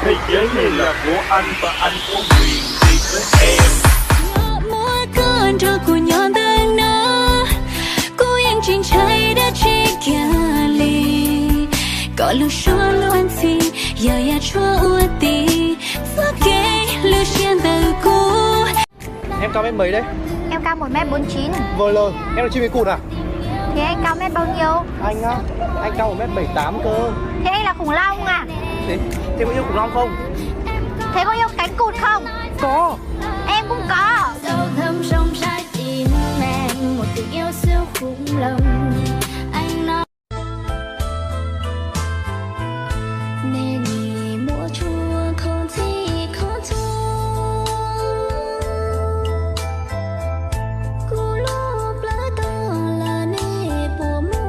Thế giới này là của anh và anh có quyền đi với em. Mỗi cơn trôi của nhọn tên nó côยังจริงใจได้จีกันลีก็รู้ชัวรู้อันที่อย่าชัวอวดดีสักแค่รู้เชียนแต่กู Em cao mét mấy đấy? Em cao 1m49. Vừa lời, em là chim cánh cụt à? Thế anh cao mét bao nhiêu? Anh á, anh cao 1m78 cơ. Thế anh là khủng long à? Thế có yêu khủng long không? Thế có yêu cánh cụt không? Có. Em cũng có. Sâu thẳm trong trái tim em một tình yêu siêu khủng long. Anh nói nên nghỉ mùa chua không thì khó thua. Cú lúc lá to là nề của mùa.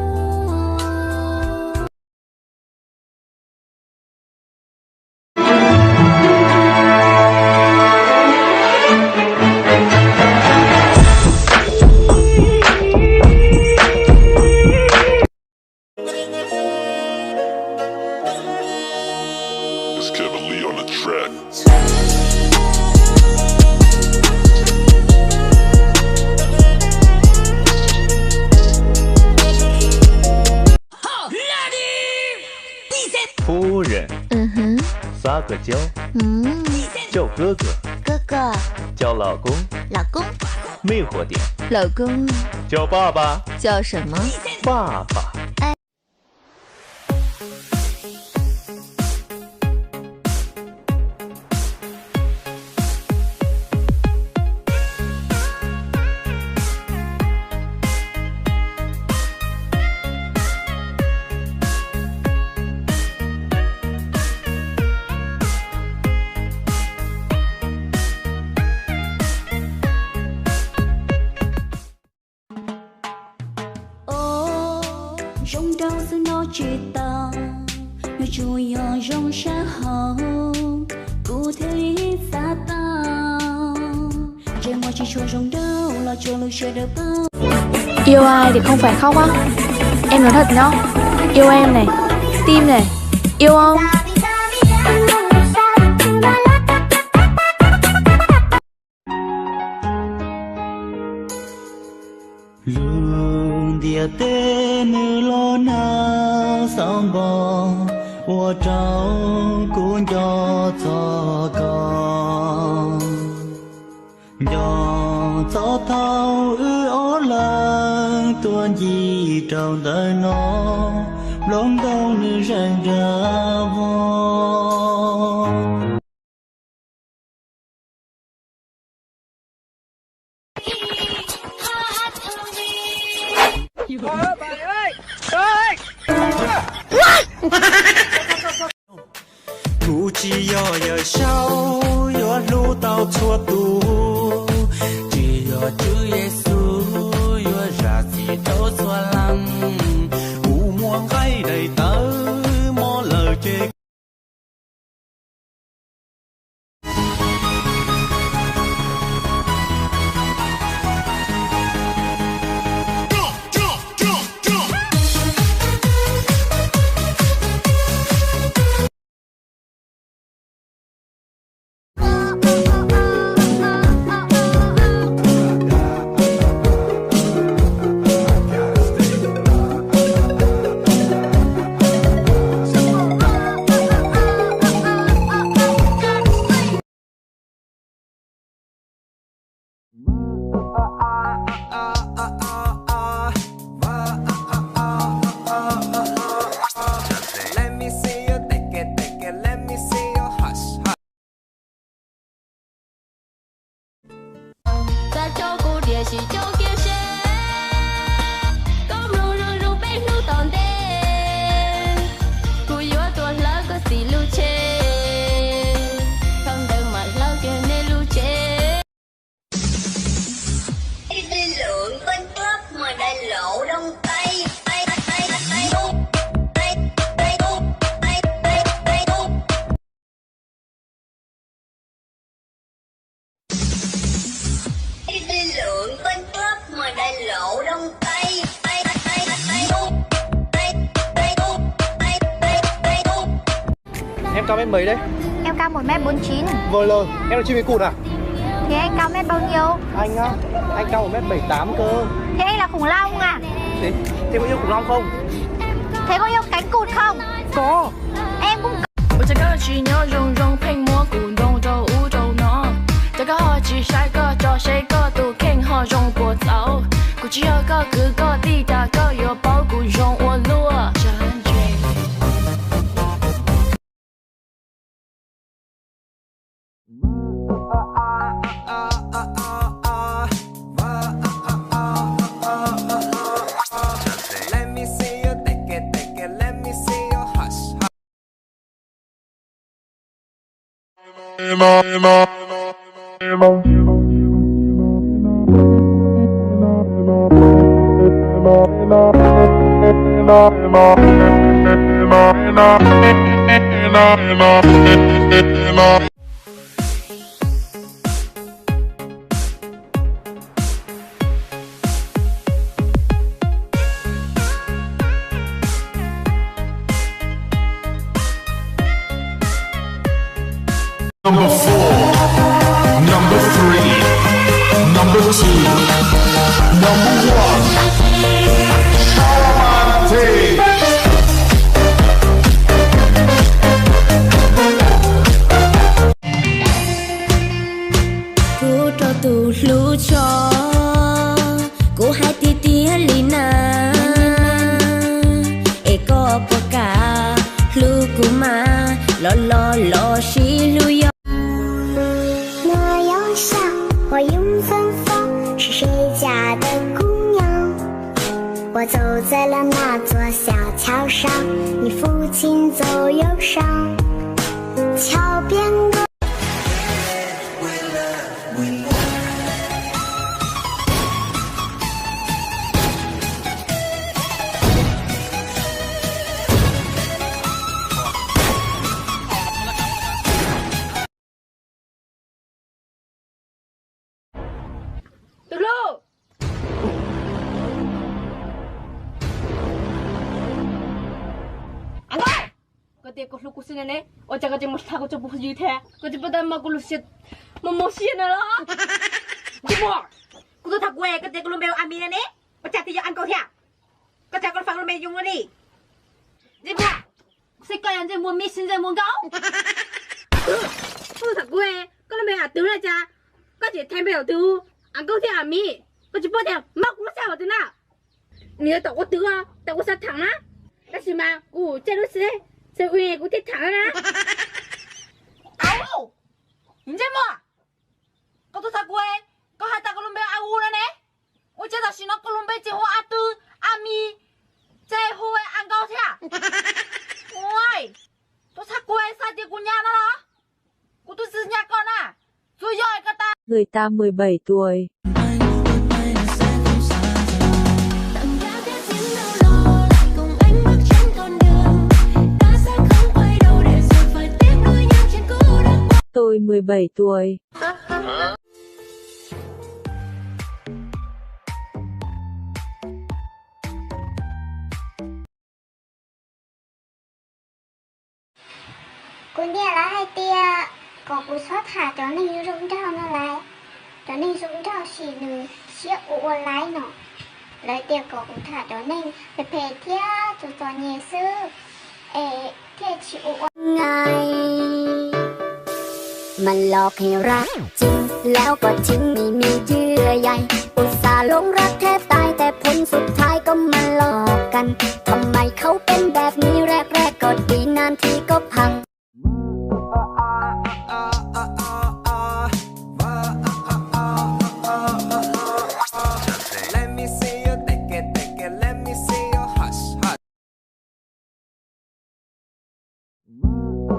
It's Kevin Lee on the track. Phu人 撒个娇，叫哥哥，哥哥，叫老公，老公，魅惑点，老公叫爸爸，叫什么？爸爸。rong đau giữa nó chỉ tao như chui ở trong sa hậu cụ thể ý xa tao trên mọi chỉ chua rong đau lo cho lưu chơi được bao. Yêu ai thì không phải khóc á. Em nói thật nhá. Yêu em này, tim này. Yêu không? lương địa tê nữ lo na song bò wo trao cũng cho con cho thao ó lang tuôn gì trong đời nó lông đông nữ rèn ra vô. Thu chi yo sao yo lu tao chua tu chỉ yo chữ Giêsu yo ra gì đâu xóa lăng u muang gai đầy tớ mò lời chê. Chỉ cho kia xe có ru ru ru bé nu tòn đen cô yếu tuần lá có gì lưu chê không đừng mà lâu kia nên lưu chê đi lượng tên club mà đại lộ đông tây đi lượng tên club mà đại lộ đông tây. Em cao mét mấy đấy? Em Em cao 1m49. Vờ lờ, em là chim cánh cụt à? Thế anh cao mét bao nhiêu? Anh á, anh cao 1m78 cơ. Thế anh là khủng long à? Thế có yêu khủng long không? Thế có yêu cánh cụt không? Có. Em cũng có. 我这个去牛融融配蘑菇弄着五洲喏，这个好几帅哥找谁个都看好容不走，估计有个各个地大个有包谷容我落战队。Number 4, number 3, number 2, number 1. Charmante. Cô cho tù lũ cho cô hai tí tí lina e có bò cả lũ cô mà lo xí lũ yo 那忧伤花影芬芳，是谁家的姑娘？我走在了那座小桥上，你父亲走忧伤，桥边歌。Kati ko lu kusin ne o jaga jeng mas tago coba hujui the ko coba dah mak lu sit momosin lah cuma Cô thật quê cái tiền của lùm bèo ami này nè. Bà chả thì giờ ăn câu thịa. Có chả con phẳng lùm bèo dùng nó đi. Dì bùa. Sẽ coi anh dây mua mì xin dây mua gấu. cô thật quê có lùm bèo à tứ là cha có chỉ thêm bèo tứ ăn câu thịa ami có chỉ bao tiền mak lu sao thế nào nếu tao có tứ à tao có sát thẳng á đó là mà cô chơi lúc xí sẽ uy cô thích thẳng á Áo. 이제 뭐? Cô thật quê có hai ta Colombia au nữa nè. Ôi chết là xin nó Colombia chỉ hoa tư ami chơi hoa ăn câu thế à? Ôi, tôi thật quê sao thì của nhà nó đó? Cô tôiซื้อnhà con à? Rồi rồi cả ta. Người ta 17 tuổi. Tôi 17 tuổi. Cô nhà là hai tia có cú xót thả cho nên rung rao nó lại cho nên rung rao xì nừ xía ủ lại nó lại tia có cú thả cho nên phải phê thia cho nhẹ sư ê thia chỉ ủ ngày มันหลอกให้รักจริงแล้วก็ทิ้งไม่มีเยื่อใยอุตส่าห์หลงรักแทบตายแต่ผลสุดท้ายก็มาหลอกกันทำไมเขาเป็นแบบนี้แรกๆก็ดีนานทีก็พัง Cô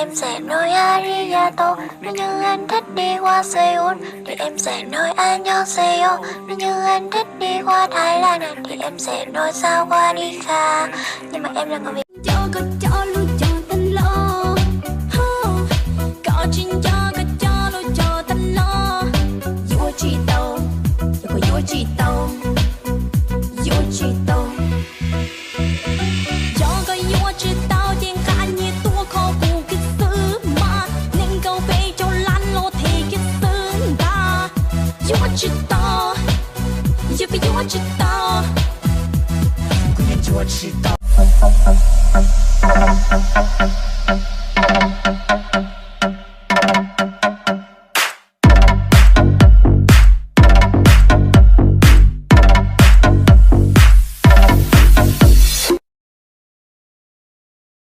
em sẽ nói arigato. Nếu như anh thích đi qua Seoul thì em sẽ nói annyeonghaseyo. Nếu như anh thích đi qua Thái Lan thì em sẽ nói sawadika. Nhưng mà em là người Việt. Cho luôn cho tên lo. Có chuyện cho luôn cho tên lo. Yo chỉ tàu, yo chỉ tàu, yo chỉ tàu. Cho cái yo chỉ tàu tiền cả như tua khó cụ cái sự mà nên câu về cho lan lô thì cái sự ta. Yo chỉ tàu, yo cái yo chỉ tàu, yo chỉ tàu.